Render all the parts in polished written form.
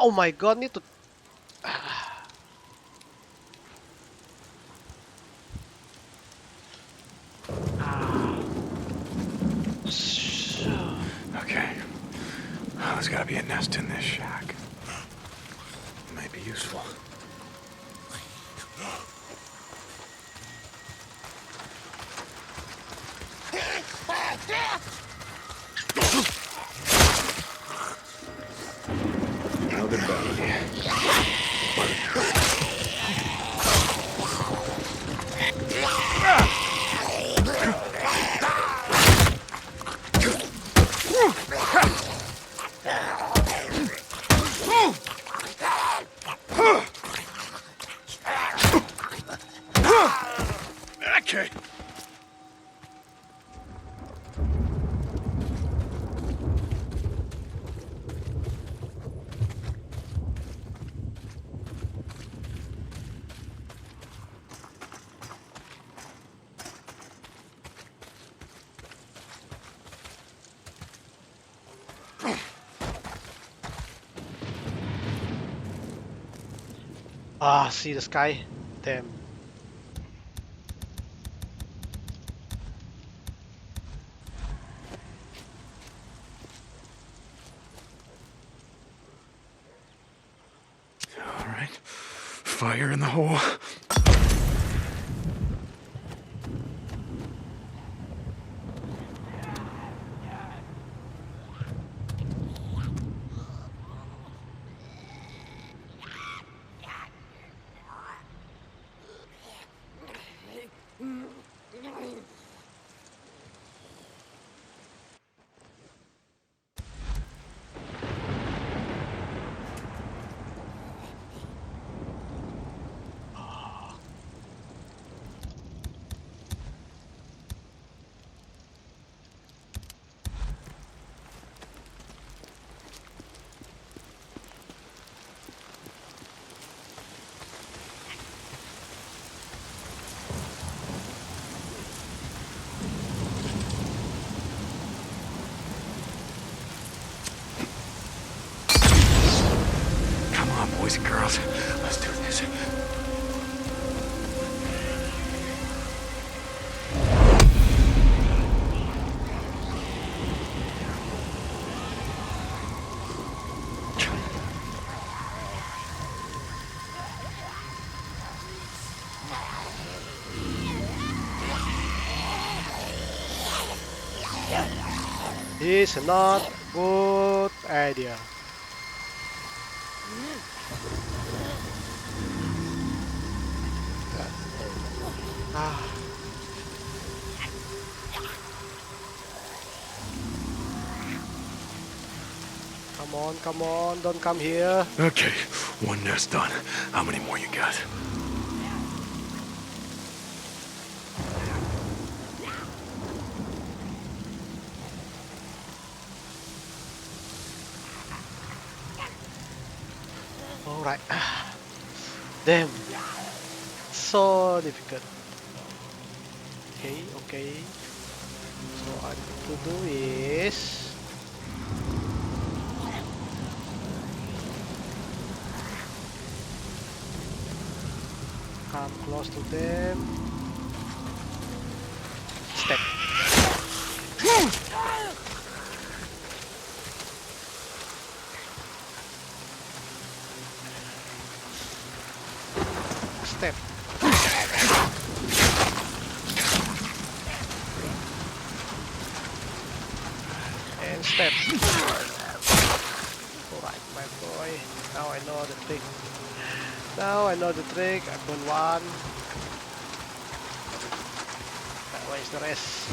Oh my god, need to... Okay. There's gotta be a nest in this shack. Might be useful. Another body. Okay. See the sky? Damn. All right. Fire in the hole. Come on, boys and girls. Let's do this. This is not good idea. Ah. Come on, don't come here. Okay, one nest done. How many more you got? Alright. Damn. So difficult. Okay. So what I need to do is come close to them. Step. Step. And step. Alright, my boy. Now I know the trick. I put one. Where's the rest?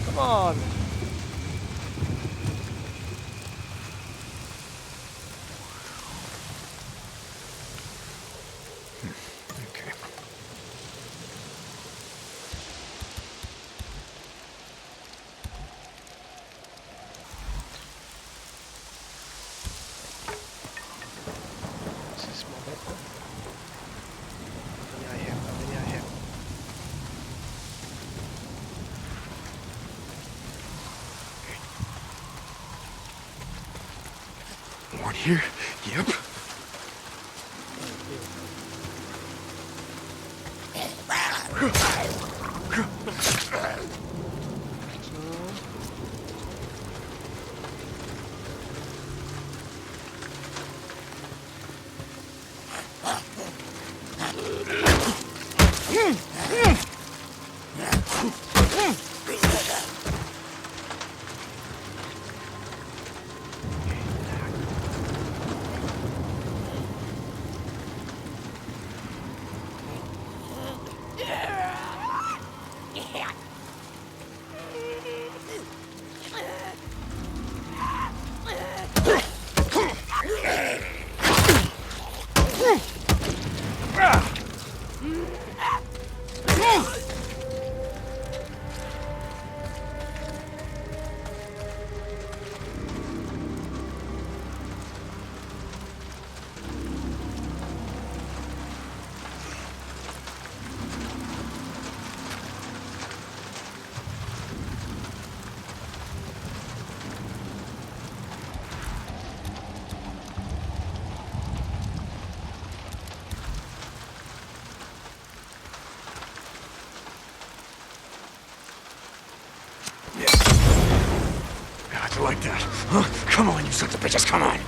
Come on. Okay. This is more better. How many I have? Born here? Yep. God, you like that? Huh? Come on, you sons of bitches, come on!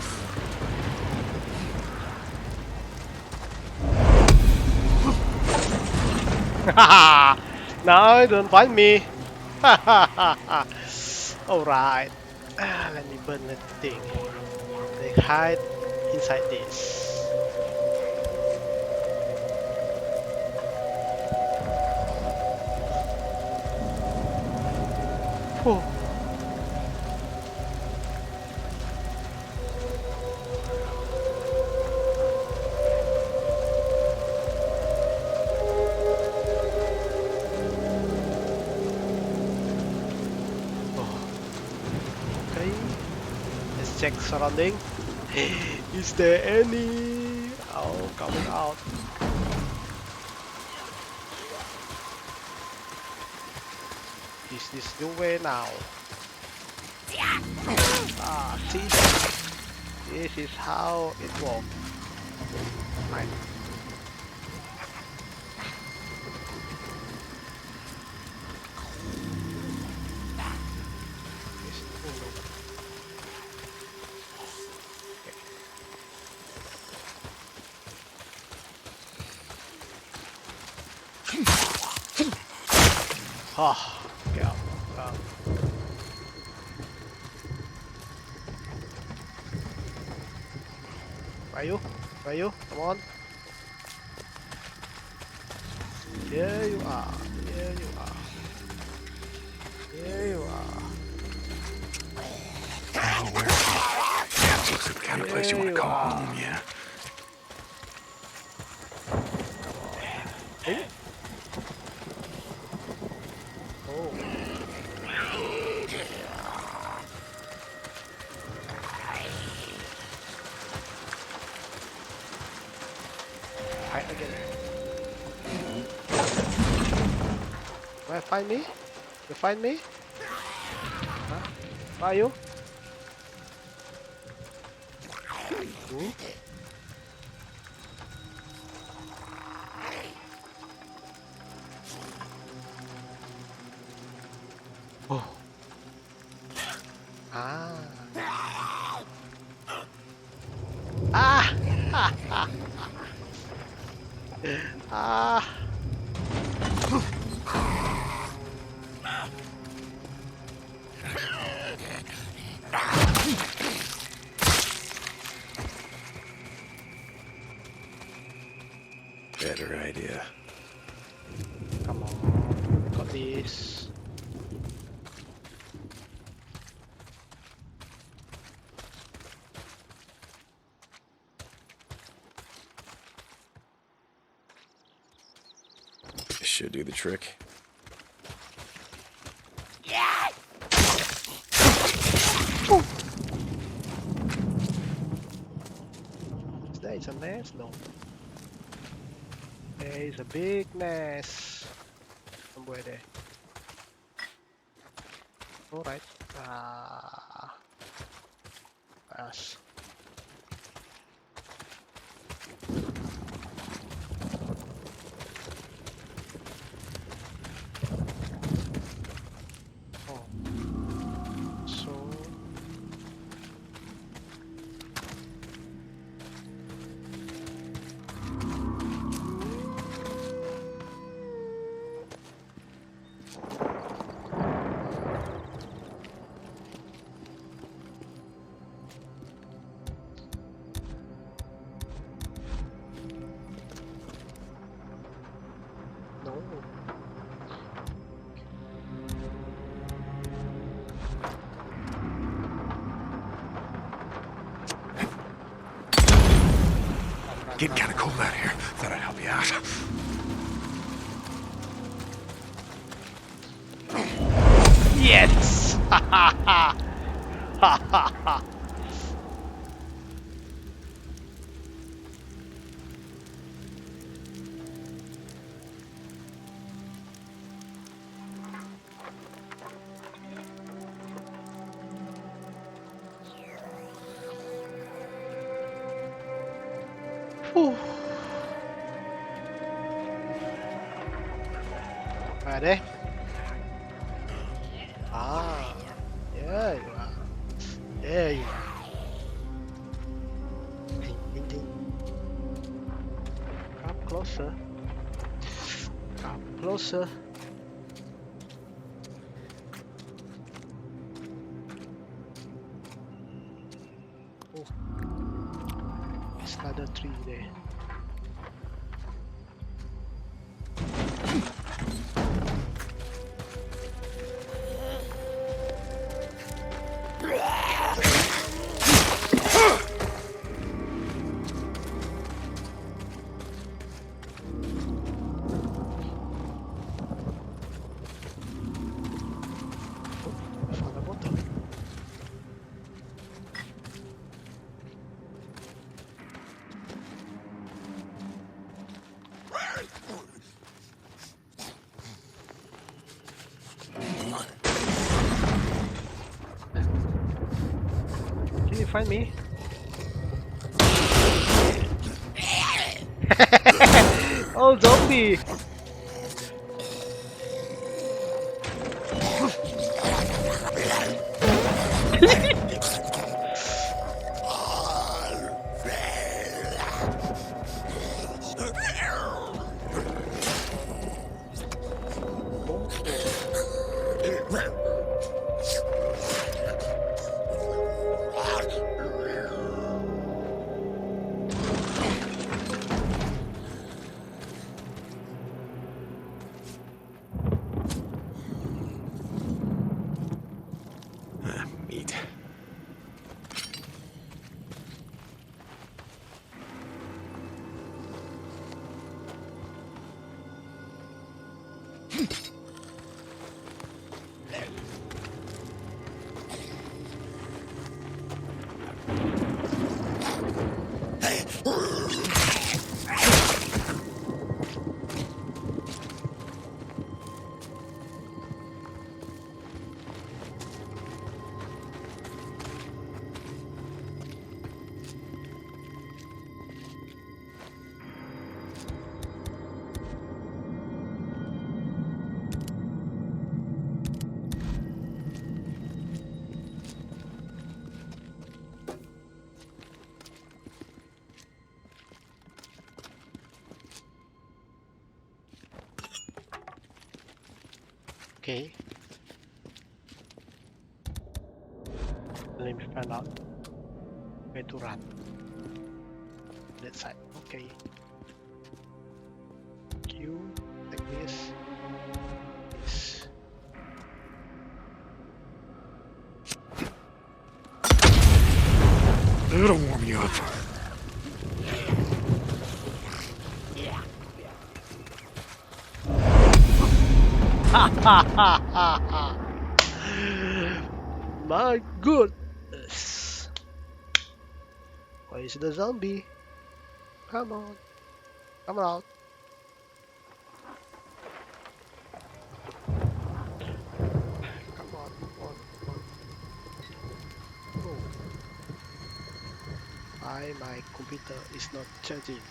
No, don't find me. Alright. Let me burn that thing. They hide inside this. Whew. Okay, let's check surrounding. Is there any? Oh, coming out. Is this the way now? Ah, see, this is how it works. Right. Oh, get out. Where are you? Where are you? Come on. Here you are. Here you are. Here you are. Oh, where? Yeah, this looks like the kind of place you want to call home, yeah. Hey. Oh. Hide again. Where find me? You find me? Huh? Where are you? Hmm? Oh. Ah. Ah. Ah. Better idea. Come on. Got this. This should do the trick. There is a nest? No. There is a big nest. Somewhere there. Alright. Ah. Yes. Getting kind of cold out here. Thought I'd help you out. Yes! Ha ha ha! Ha ha ha! Whew. Ready? Ah, yeah, you are. There you are. Ding, ding, ding. Come closer. Come closer. Oh, there's another tree there. Found a bottle. Can you find me? Oh, zombie! Meat. Okay. Let me find out where to run. That side. Okay. Q like this. This. That'll warm you up. Ha ha ha ha ha! My goodness! Where is the zombie? Come on. Come out. Come on, come on, come on. Oh. Why my computer is not charging?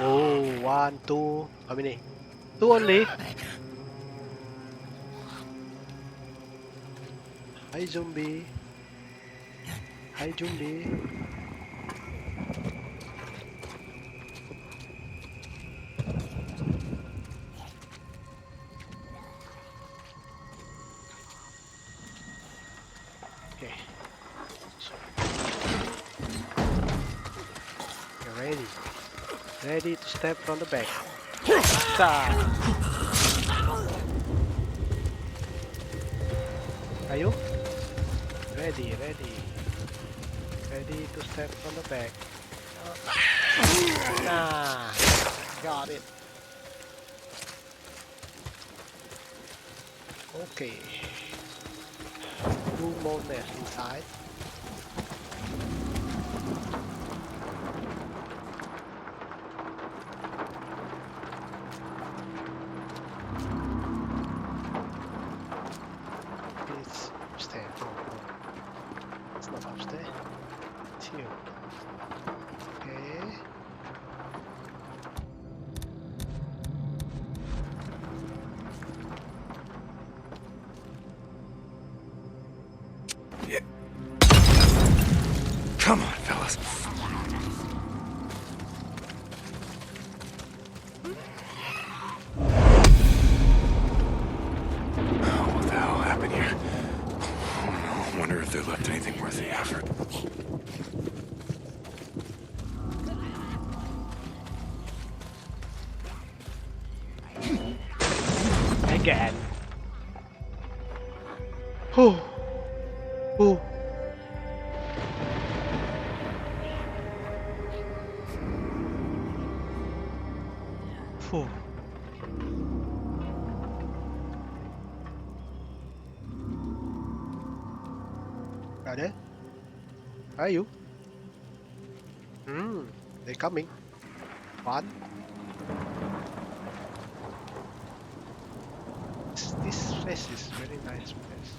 Oh, 1, 2. How many? 2 only. Hi zombie. Hi zombie. Okay. So you're ready. Ready to step from the back. Sa. Are you? Ready, ready. Ready to step from the back. Nah. Got it. Okay. 2 more nests inside. It's upstairs. No, no. It's not upstairs. It's here. Okay. Yeah. Come on, fellas. Oh, what the hell happened here? I don't know. I wonder if they left anything worth the effort. Again. Whew. Whew. Whew. Are they? Are you? They're coming. One. This place is very nice place.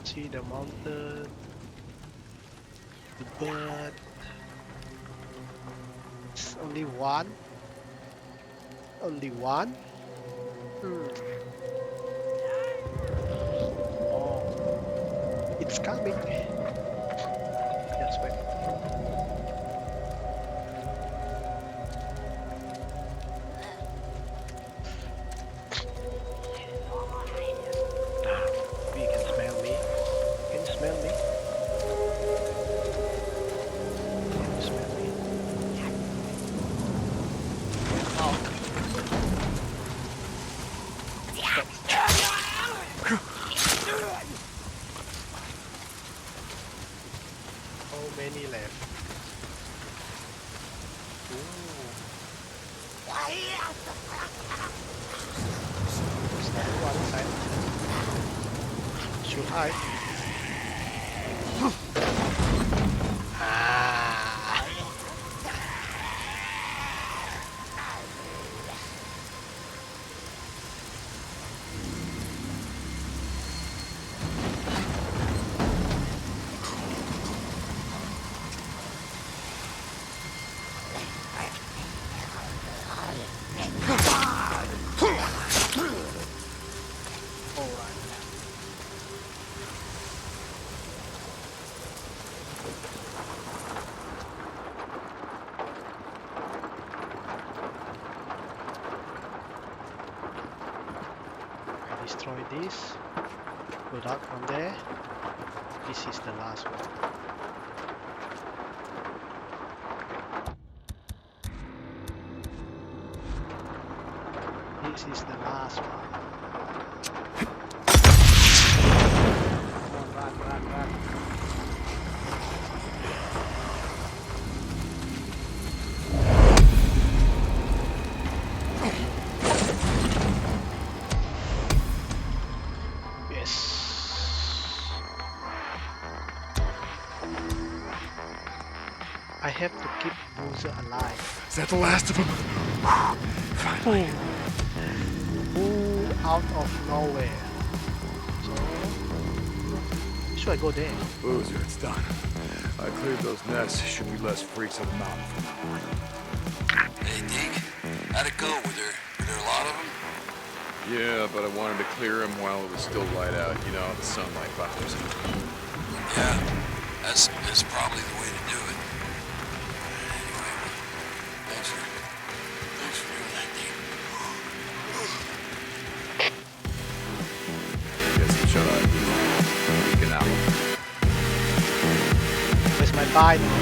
See the mountain, the bird. It's only one. Only one. Oh, it's coming. Just wait. You can smell me. Can you smell me? Can you smell me? Get out. How many left? Ooh. Stand one side. Should I? Ah. Alright. I destroy this. Put out from there. This is the last one. This is the last one. Come on, run, run, run. Yes. I have to keep Boozer alive. Is that the last of them? Finally. Ooh, out of nowhere. So, should I go there? Boozer, it's done. I cleared those nests. Should be less freaks on the mountain from now on. Hey, Deke. How'd it go? Were there a lot of them? Yeah, but I wanted to clear him while it was still light out. You know, the sunlight buffers him. Yeah, that's probably the way to do it. Anyway, thanks for doing that, Deke. Get some shut eye. Freaking out. Where's my bite?